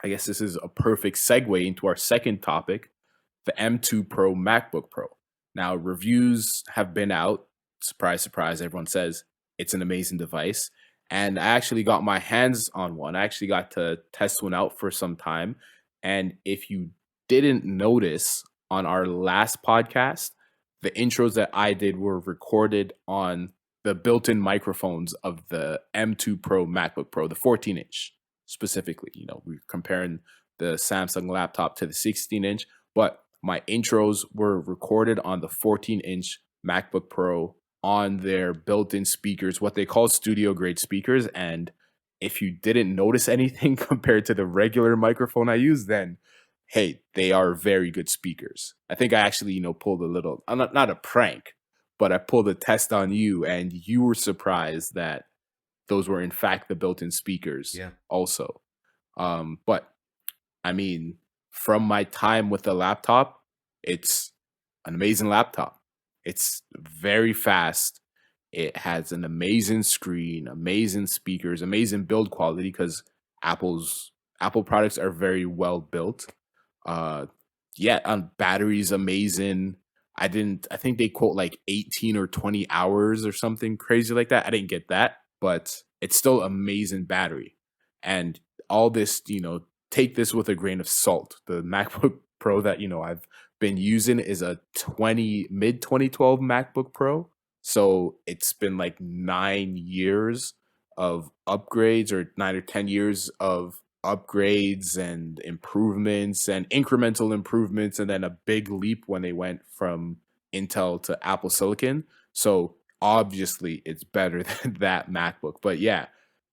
I guess this is a perfect segue into our second topic, the M2 Pro MacBook Pro. Now, reviews have been out. Surprise, surprise, everyone says it's an amazing device. And I actually got my hands on one. I actually got to test one out for some time. And if you didn't notice on our last podcast, the intros that I did were recorded on the built in microphones of the M2 Pro MacBook Pro, the 14-inch specifically. We're comparing the Samsung laptop to the 16-inch, but my intros were recorded on the 14-inch MacBook Pro on their built-in speakers, what they call studio grade speakers. And if you didn't notice anything compared to the regular microphone I use, then hey, they are very good speakers. I think I actually, pulled a little, not a prank, but I pulled a test on you, and you were surprised that those were in fact the built-in speakers Yeah. also. But I mean, from my time with the laptop, it's an amazing laptop. It's very fast. It has an amazing screen, amazing speakers, amazing build quality because Apple products are very well built. Uh yeah, battery's amazing. I think they quote like 18 or 20 hours or something crazy like that. I didn't get that, but it's still amazing battery. And all this, take this with a grain of salt. The MacBook Pro that, I've been using is a mid 2012 MacBook Pro. So it's been like 9 years of upgrades, or 9 or 10 years of upgrades and improvements and incremental improvements, and then a big leap when they went from Intel to Apple Silicon. So obviously it's better than that MacBook. But yeah,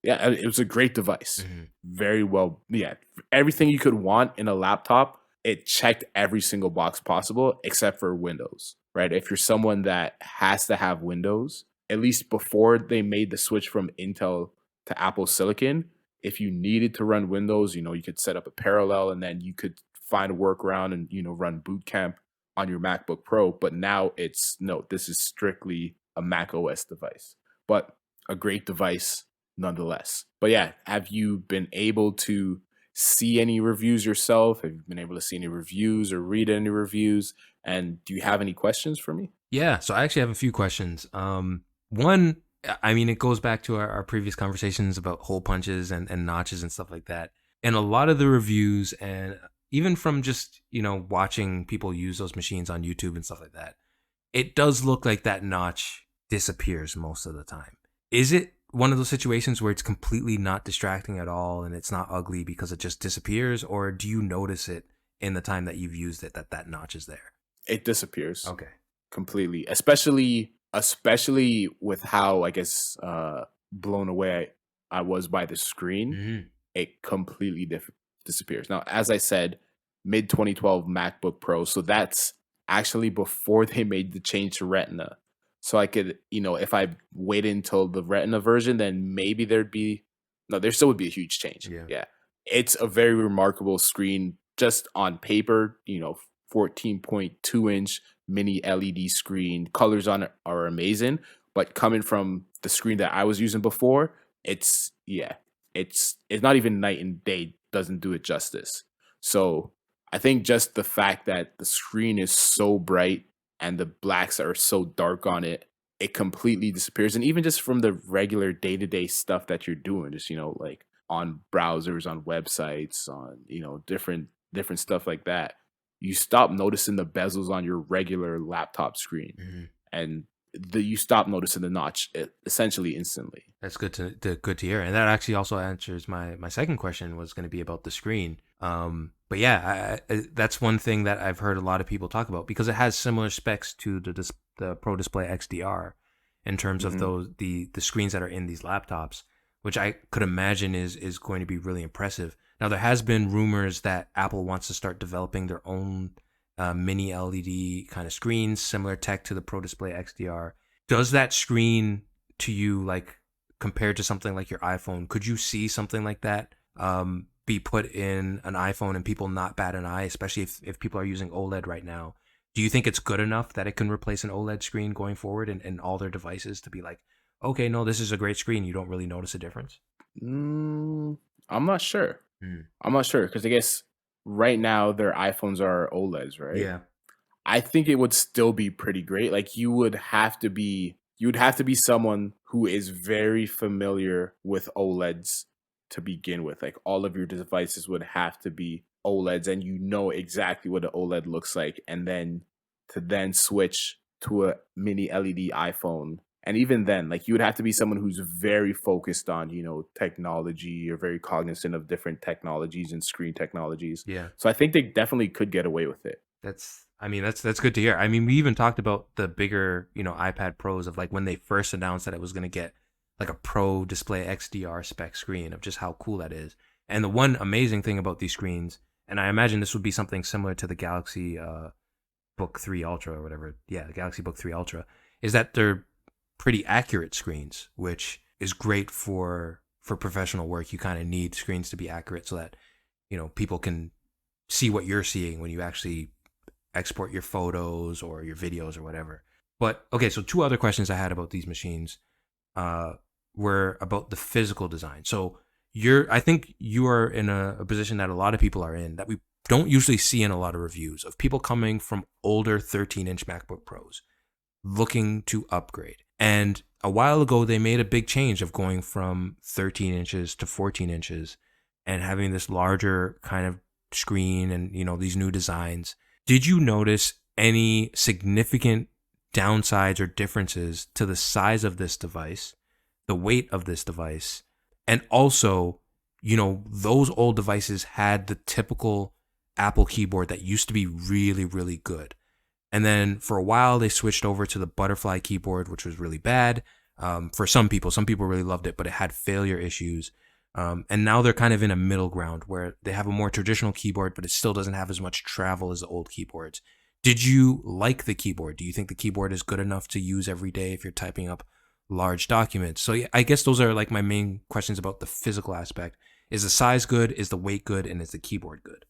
it was a great device. Mhm. Very well, yeah, everything you could want in a laptop, it checked every single box possible except for Windows, right? If you're someone that has to have Windows, at least before they made the switch from Intel to Apple Silicon, if you needed to run Windows, you could set up a parallel and then you could find a workaround and, run boot camp on your MacBook Pro. But now it's no, this is strictly a Mac OS device, but a great device nonetheless. But yeah, have you been able to see any reviews yourself? Have you been able to see any reviews or read any reviews? And do you have any questions for me? Yeah, so I actually have a few questions. One, I mean, it goes back to our previous conversations about hole punches and notches and stuff like that. And a lot of the reviews, and even from just, watching people use those machines on YouTube and stuff like that, it does look like that notch disappears most of the time. Is it one of those situations where it's completely not distracting at all and it's not ugly because it just disappears? Or do you notice it in the time that you've used it that that notch is there? It disappears Okay. completely, especially with how, I guess, blown away I was by the screen. Hmm. It completely disappears. Now, as I said, mid 2012 MacBook Pro, so that's actually before they made the change to Retina. So I could, if I waited until the Retina version, then maybe there'd be no, there still would be a huge change. Yeah. Yeah, it's a very remarkable screen just on paper. 14.2-inch mini LED screen. Colors on it are amazing, but coming from the screen that I was using before, it's yeah, it's not even night and day, doesn't do it justice. So I think just the fact that the screen is so bright and the blacks are so dark on it, it completely disappears. And even just from the regular day-to-day stuff that you're doing, just like on browsers, on websites, on different stuff like that, you stop noticing the bezels on your regular laptop screen, Hmm. and you stop noticing the notch essentially instantly. That's good to hear, and that actually also answers my second question was going to be about the screen. But yeah, that's one thing that I've heard a lot of people talk about because it has similar specs to the Pro Display XDR in terms of Hmm. the screens that are in these laptops, which I could imagine is going to be really impressive. Now there has been rumors that Apple wants to start developing their own mini LED kind of screens, similar tech to the Pro Display XDR. Does that screen to you like compared to something like your iPhone, could you see something like that be put in an iPhone and people not bat an eye, especially if people are using OLED right now? Do you think it's good enough that it can replace an OLED screen going forward in all their devices to be like, okay, no, this is a great screen. You don't really notice a difference? Mm, I'm not sure. Mm. I'm not sure because I guess right now their iPhones are OLEDs, right? Yeah. I think it would still be pretty great. Like you would have to be someone who is very familiar with OLEDs to begin with. Like all of your devices would have to be OLEDs and you know exactly what an OLED looks like and then to then switch to a mini LED iPhone. And even then, like you would have to be someone who's very focused on, technology or very cognizant of different technologies and screen technologies. Yeah. So I think they definitely could get away with it. That's good to hear. I mean, we even talked about the bigger, iPad Pros of like when they first announced that it was going to get like a Pro Display XDR spec screen of just how cool that is. And the one amazing thing about these screens, and I imagine this would be something similar to the Galaxy Book 3 Ultra or whatever. Yeah, the Galaxy Book 3 Ultra is that they're pretty accurate screens, which is great for professional work. You kind of need screens to be accurate so that, people can see what you're seeing when you actually export your photos or your videos or whatever. But okay, so two other questions I had about these machines uh, were about the physical design. So I think you are in a position that a lot of people are in that we don't usually see in a lot of reviews of people coming from older 13-inch MacBook Pros looking to upgrade. And a while ago, they made a big change of going from 13 inches to 14 inches and having this larger kind of screen and, these new designs. Did you notice any significant downsides or differences to the size of this device, the weight of this device, and also, those old devices had the typical Apple keyboard that used to be really, really good. And then for a while, they switched over to the butterfly keyboard, which was really bad for some people. Some people really loved it, but it had failure issues. And now they're kind of in a middle ground where they have a more traditional keyboard, but it still doesn't have as much travel as the old keyboards. Did you like the keyboard? Do you think the keyboard is good enough to use every day if you're typing up large documents? So yeah, I guess those are like my main questions about the physical aspect. Is the size good? Is the weight good? And is the keyboard good?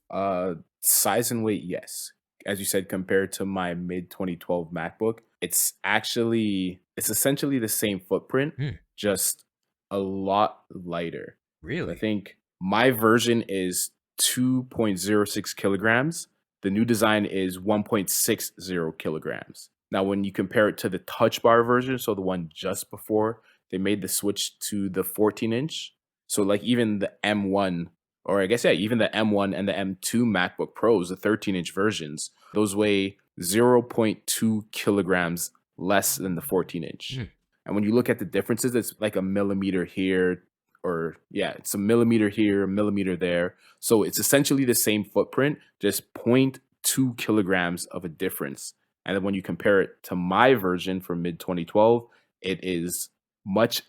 Size and weight, yes. As you said, compared to my mid 2012 MacBook, it's essentially the same footprint, Hmm, just a lot lighter. So I really? think my version is 2.06 kilograms. The new design is 1.60 kilograms. Now, when you compare it to the touch bar version, so the one just before they made the switch to the 14-inch, so like even the M1 or I guess yeah, even the M1 and the M2 MacBook Pros, the 13-inch versions, those weigh zero point 0.2 kilograms less than the 14-inch. Hmm, And when you look at the differences, it's like a millimeter here, or yeah, it's a millimeter here, a millimeter there. So it's essentially the same footprint, just zero point 0.2 kilograms of a difference. And then when you compare it to my version from mid 2012, it is much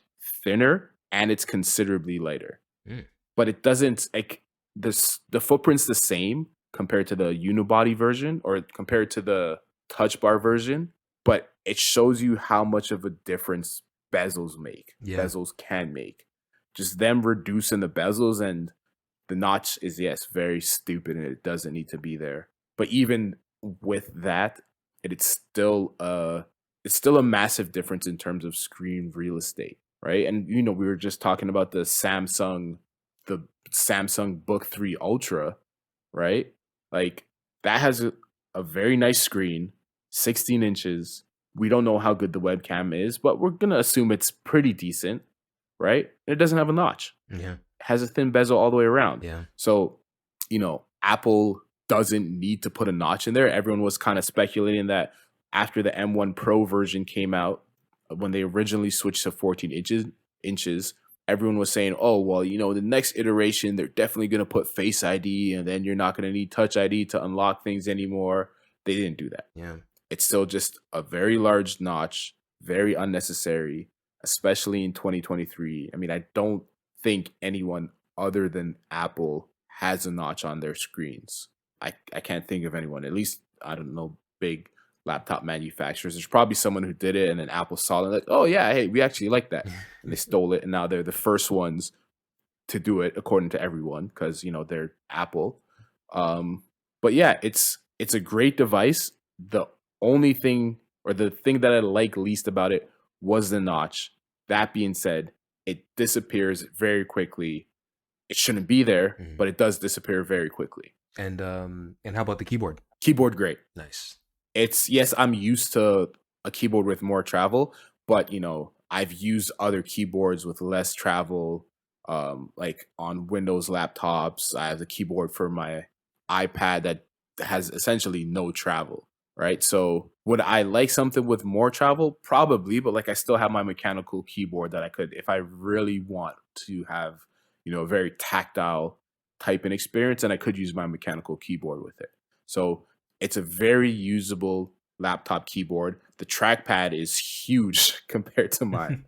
thinner and it's considerably lighter, hmm, but it doesn't like the footprint's the same compared to the unibody version or compared to the touch bar version, but it shows you how much of a difference yeah. bezels can make. Just them reducing the bezels and the notch is, yes, very stupid and it doesn't need to be there. But even with that, it's still it's still a massive difference in terms of screen real estate, right? And we were just talking about the Samsung Book 3 Ultra, right? Like that has a very nice screen, 16 inches. We don't know how good the webcam is, but we're gonna assume it's pretty decent, right? It doesn't have a notch, Yeah. has a thin bezel all the way around. Yeah. So, Apple doesn't need to put a notch in there. Everyone was kind of speculating that after the M1 Pro version came out, when they originally switched to 14 inches, everyone was saying, "Oh, well, the next iteration they're definitely going to put Face ID and then you're not going to need Touch ID to unlock things anymore." They didn't do that. Yeah. It's still just a very large notch, very unnecessary, especially in 2023. I mean, I don't think anyone other than Apple has a notch on their screens. I can't think of anyone, at least, I don't know, big laptop manufacturers. There's probably someone who did it and then Apple saw it like, oh, yeah, hey, we actually like that. And they stole it. And now they're the first ones to do it according to everyone because they're Apple. Um, but yeah, it's a great device. The only thing or the thing that I like least about it was the notch. That being said, it disappears very quickly it shouldn't be there, Mhm. but it does disappear very quickly. And how about the keyboard? Keyboard, great. Nice. It's yes, I'm used to a keyboard with more travel, but I've used other keyboards with less travel. Like on Windows laptops, I have the keyboard for my iPad that has essentially no travel, right? So would I like something with more travel? Probably, but like I still have my mechanical keyboard that I could, if I really want to have, a very tactile typing experience, and I could use my mechanical keyboard with it. So it's a very usable laptop keyboard. The trackpad is huge compared to mine.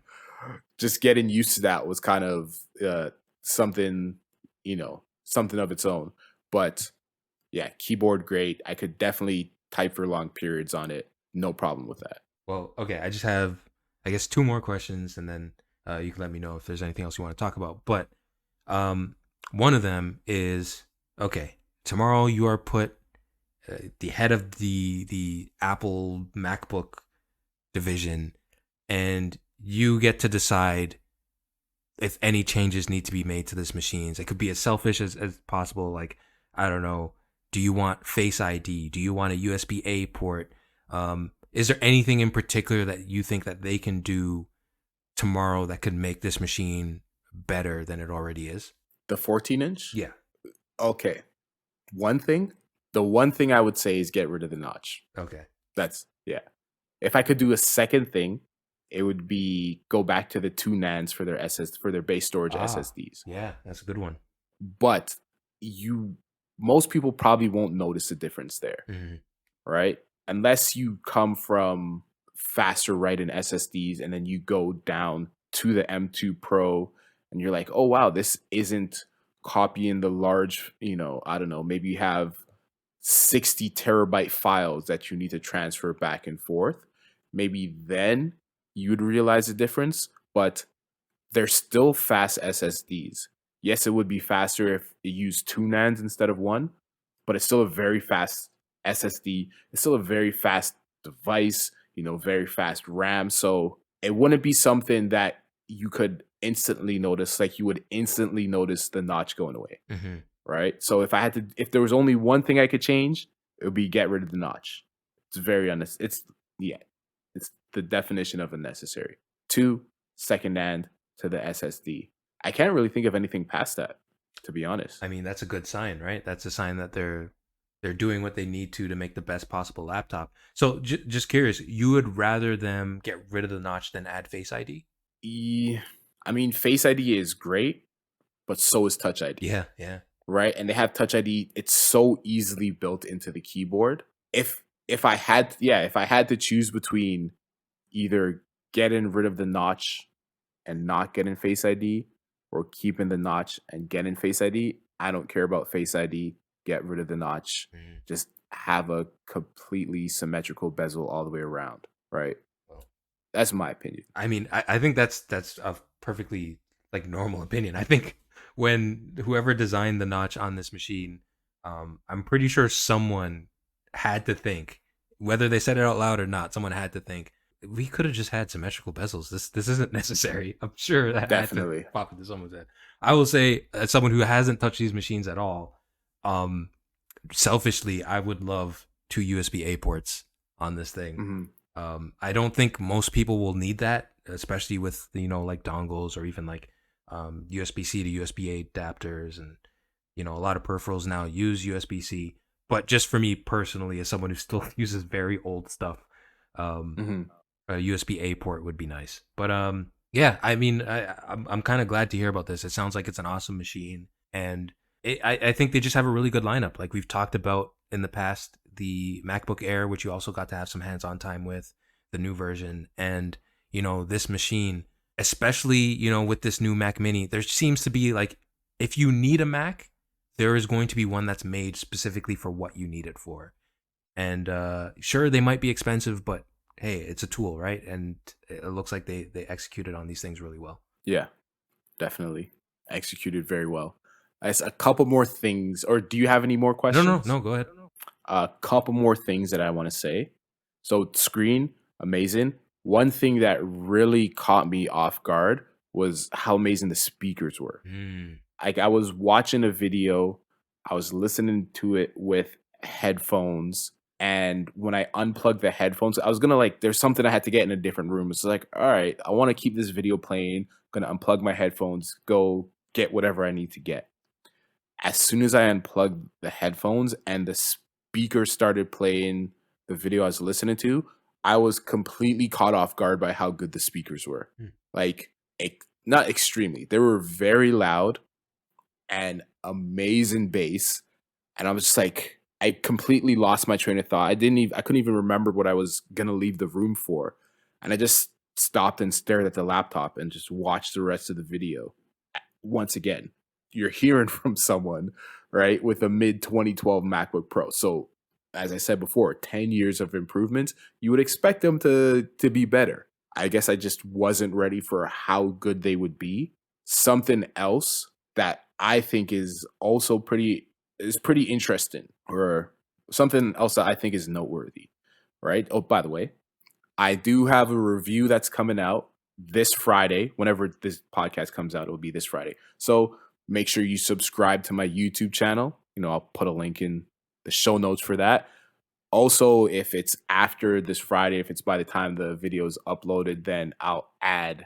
Just getting used to that was kind of something, something of its own. But yeah, keyboard great. I could definitely type for long periods on it. No problem with that. Well, okay, I just have, I guess, two more questions, and then you can let me know if there's anything else you want to talk about. But um, one of them is, okay, tomorrow you are put the head of the Apple MacBook division, and you get to decide if any changes need to be made to this machines. It could be as selfish as possible. Like, I don't know, do you want Face ID? Do you want a USB-A port? Is there anything in particular that you think that they can do tomorrow that could make this machine better than it already is? The 14-inch? Yeah. Okay. One thing, the one thing I would say is get rid of the notch. Okay. That's yeah. If I could do a second thing, it would be go back to the 2 nans for their for their base storage Ah, SSDs. yeah, that's a good one. But you most people probably won't notice the difference there, Hmm. right? Unless you come from faster write-in SSDs and then you go down to the M2 Pro and you're like, "Oh wow, this isn't copying the large, I don't know, maybe you have 60 terabyte files that you need to transfer back and forth." Maybe then you'd realize the difference, but they're still fast SSDs. Yes, it would be faster if it used 2 nans instead of 1, but it's still a very fast SSD. It's still a very fast device, very fast RAM. So it wouldn't be something that you could instantly notice, like you would instantly notice the notch going away, Hmm. right? So if there was only one thing I could change, it would be get rid of the notch. It's very unnecessary. Yeah, it's the definition of unnecessary. Two, second hand to the SSD. I can't really think of anything past that, to be honest. I mean, that's a good sign, right? That's a sign that they're doing what they need to make the best possible laptop. So, just curious, you would rather them get rid of the notch than add Face ID? I mean, Face ID is great, but so is Touch ID, Yeah, yeah. right? And they have Touch ID. It's so easily built into the keyboard. If I had to choose between either getting rid of the notch and not getting Face ID or keeping the notch and getting Face ID, I don't care about Face ID. Get rid of the notch. Mhm. Just have a completely symmetrical bezel all the way around, right? Well, That's my opinion. I mean, I think that's a perfectly like normal opinion. I think when whoever designed the notch on this machine, I'm pretty sure someone had to think, whether they said it out loud or not, someone had to think we could have just had symmetrical bezels. This isn't necessary. I'm sure that had to Definitely. pop into someone's head. I will say, as someone who hasn't touched these machines at all, um, selfishly, I would love two USB-A ports on this thing. Hmm. I don't think most people will need that, especially with like dongles or even like USB-C to USB-A adapters, and a lot of peripherals now use USB-C. But just for me personally, as someone who still uses very old stuff, um, Hmm. a USB-A port would be nice. But yeah, I mean, I'm kind of glad to hear about this. It sounds like it's an awesome machine, and I think they just have a really good lineup. Like we've talked about in the past, the MacBook Air, which you also got to have some hands-on time with, the new version, and this machine, especially with this new Mac Mini, there seems to be like, if you need a Mac, there is going to be one that's made specifically for what you need it for. And sure, they might be expensive, but hey, it's a tool, right? And it looks like they executed on these things really well. Yeah, definitely. Executed very well. As a couple more things, or do you have any more No, no, questions? no. Go ahead. A couple more things that I want to say. So screen, amazing. One thing that really caught me off guard was how amazing the speakers were. Mm. Like, I was watching a video, I was listening to it with headphones, and when I unplugged the headphones, I was gonna like there's something I had to get in a different room. It's like, all right, I want to keep this video playing. Gonna unplug my headphones, go get whatever I need to get. As soon as I unplugged the headphones and the speaker started playing the video I was listening to, I was completely caught off guard by how good the speakers were. Mm. Like, not extremely. They were very loud and amazing bass. And I was just like, I completely lost my train of thought. I couldn't even remember what I was gonna leave the room for. And I just stopped and stared at the laptop and just watched the rest of the video. Once again, you're hearing from someone, right, with a mid 2012 MacBook Pro. So, as I said before, 10 years of improvements, you would expect them to be better. I guess I just wasn't ready for how good they would be. Something else that I think is pretty interesting, or something else that I think is noteworthy, right? Oh, by the way, I do have a review that's coming out this Friday. Whenever this podcast comes out, it will be this Friday. So make sure you subscribe to my YouTube channel. I'll put a link in the show notes for that. Also, if it's after this Friday, if it's by the time the video is uploaded, then I'll add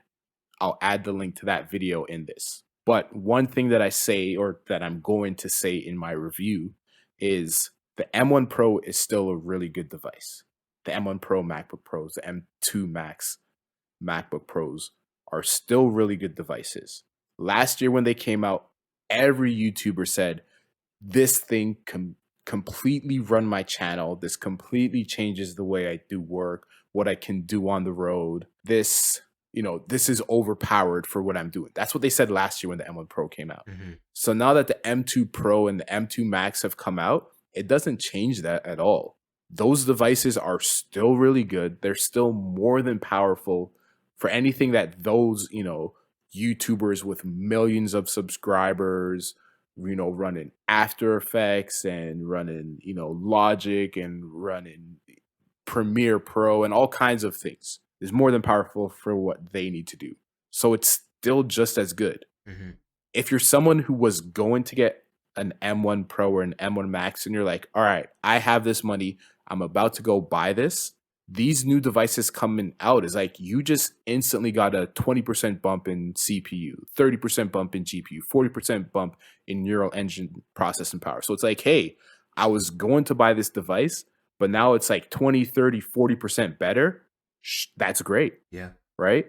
the link to that video in this. But one thing that I say, or that I'm going to say in my review, is the M1 Pro is still a really good device. The M1 Pro MacBook Pros, the M2 Max MacBook Pros are still really good devices. Last year when they came out, every YouTuber said, this thing completely run my channel. This completely changes the way I do work, what I can do on the road. This is overpowered for what I'm doing. That's what they said last year when the M1 Pro came out. Hmm. So now that the M2 Pro and the M2 Max have come out, it doesn't change that at all. Those devices are still really good. They're still more than powerful for anything that those, YouTubers with millions of subscribers, running After Effects and running, Logic and running Premiere Pro and all kinds of things is more than powerful for what they need to do. So it's still just as good. Hmm. If you're someone who was going to get an M1 Pro or an M1 Max and you're like, all right, I have this money, I'm about to go buy this. These new devices coming out is like you just instantly got a 20% bump in CPU, 30% bump in GPU, 40% bump in neural engine processing power. So it's like, hey, I was going to buy this device, but now it's like 20, 30, 40% better. That's great, Yeah. right?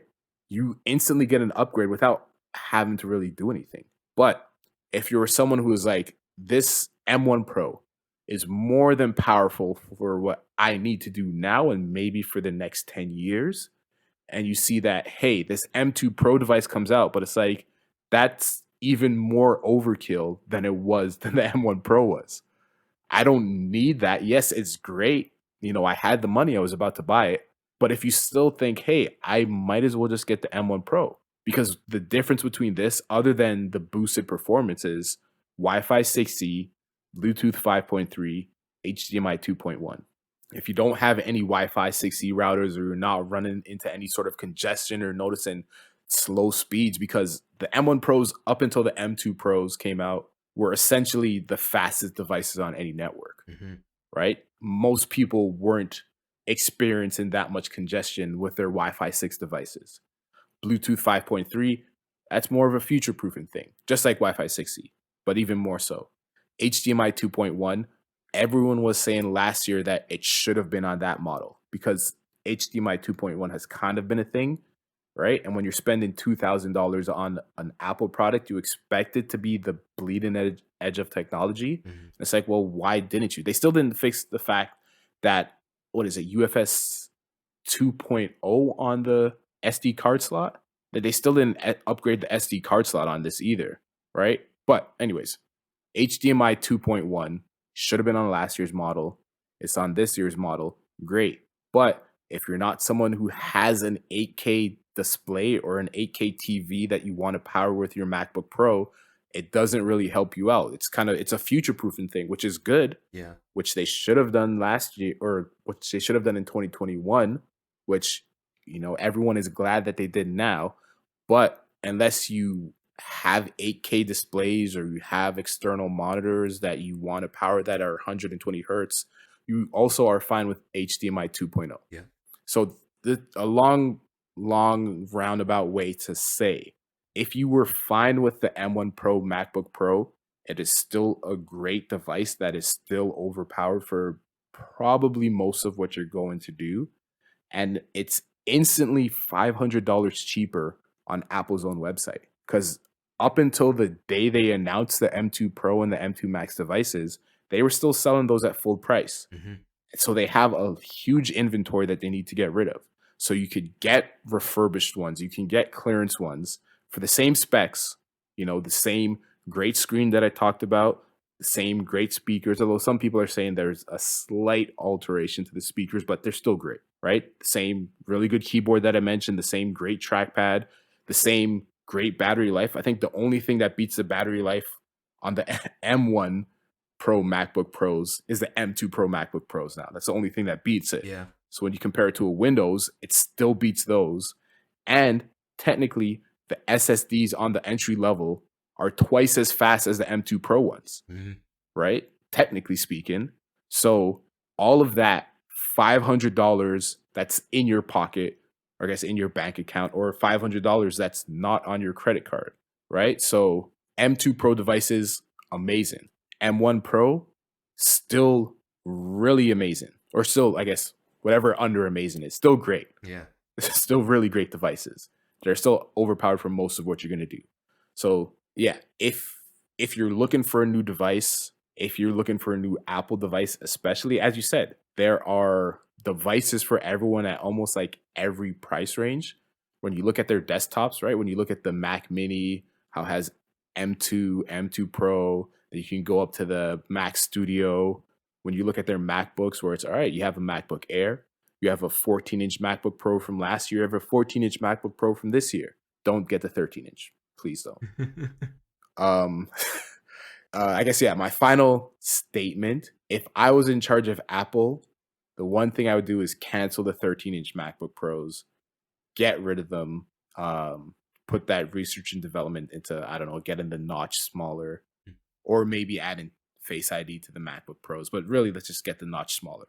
You instantly get an upgrade without having to really do anything. But if you're someone who is like, this M1 Pro is more than powerful for what I need to do now and maybe for the next 10 years, and you see that, hey, this M2 Pro device comes out, but it's like, that's even more overkill than it was than the M1 Pro was. I don't need that. Yes, it's great. I had the money, I was about to buy it. But if you still think, hey, I might as well just get the M1 Pro, because the difference between this, other than the boosted performance, is Wi-Fi 6E, Bluetooth 5.3, HDMI 2.1. If you don't have any Wi-Fi 6E routers, or you're not running into any sort of congestion or noticing slow speeds, because the M1 Pros up until the M2 Pros came out were essentially the fastest devices on any network, Hmm. right? Most people weren't experiencing that much congestion with their Wi-Fi 6 devices. Bluetooth 5.3, that's more of a future proofing thing, just like Wi Fi 6E, but even more so. HDMI 2.1, everyone was saying last year that it should have been on that model because HDMI 2.1 has kind of been a thing, right? And when you're spending $2,000 on an Apple product, you expect it to be the bleeding edge of technology. Hmm. It's like, well, why didn't you? They still didn't fix the fact that, what is it, UFS 2.0 on the SD card slot, that they still didn't upgrade the SD card slot on this either, right? But anyways, HDMI 2.1 should have been on last year's model. It's on this year's model. Great. But if you're not someone who has an 8K display or an 8K TV that you want to power with your MacBook Pro, it doesn't really help you out. It's a future proofing thing, which is good, Yeah. which they should have done last year, or which they should have done in 2021, which everyone is glad that they did now. But unless you have 8K displays or you have external monitors that you want to power that are 120 hertz, you also are fine with HDMI 2.0. Yeah. So a long roundabout way to say, if you were fine with the M1 Pro MacBook Pro, it is still a great device that is still overpowered for probably most of what you're going to do, and it's instantly $500 cheaper on Apple's own website. Because up until the day they announced the M2 Pro and the M2 Max devices, they were still selling those at full price. Hmm. So they have a huge inventory that they need to get rid of. So you could get refurbished ones, you can get clearance ones for the same specs, the same great screen that I talked about, the same great speakers. Although some people are saying there's a slight alteration to the speakers, but they're still great, right? The same really good keyboard that I mentioned, the same great trackpad, the same great battery life. I think the only thing that beats the battery life on the M1 Pro MacBook Pros is the M2 Pro MacBook Pros now. That's the only thing that beats it. Yeah. So when you compare it to a Windows, it still beats those. And technically, the SSDs on the entry level are twice as fast as the M2 Pro ones, Hmm. right? Technically speaking. So all of that $500 that's in your pocket, or I guess in your bank account, or $500 that's not on your credit card, right? So M2 Pro devices, amazing. M1 Pro, still really amazing. Or still, I guess, whatever under amazing is, still great. Yeah. Still really great devices. They're still overpowered for most of what you're gonna do. So yeah, if you're looking for a new device, if you're looking for a new Apple device, especially as you said, there are devices for everyone at almost like every price range. When you look at their desktops, right? When you look at the Mac Mini, how it has M2, M2 Pro, then you can go up to the Mac Studio. When you look at their MacBooks, where it's all right, you have a MacBook Air, you have a 14-inch MacBook Pro from last year, you have a 14-inch MacBook Pro from this year. Don't get the 13-inch. Please don't. Um, I guess, yeah, my final statement, if I was in charge of Apple, the one thing I would do is cancel the 13-inch MacBook Pros, get rid of them, put that research and development into, I don't know, getting the notch smaller, or maybe adding Face ID to the MacBook Pros. But really, let's just get the notch smaller.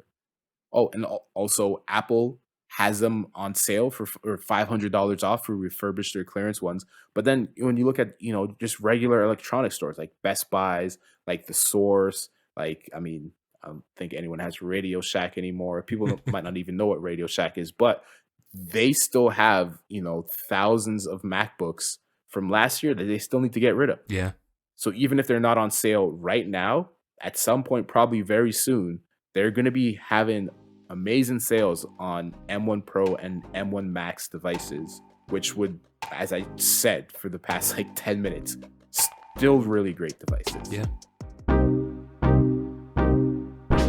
Oh, and also Apple has them on sale for $500 off for refurbished or clearance ones. But then when you look at just regular electronic stores like Best Buys, like the Source, like I mean, I don't think anyone has Radio Shack anymore. People might not even know what Radio Shack is, but they still have thousands of MacBooks from last year that they still need to get rid of. Yeah. So even if they're not on sale right now, at some point, probably very soon, they're going to be having amazing sales on M1 Pro and M1 Max devices, which would, as I said for the past like 10 minutes, still really great devices. Yeah.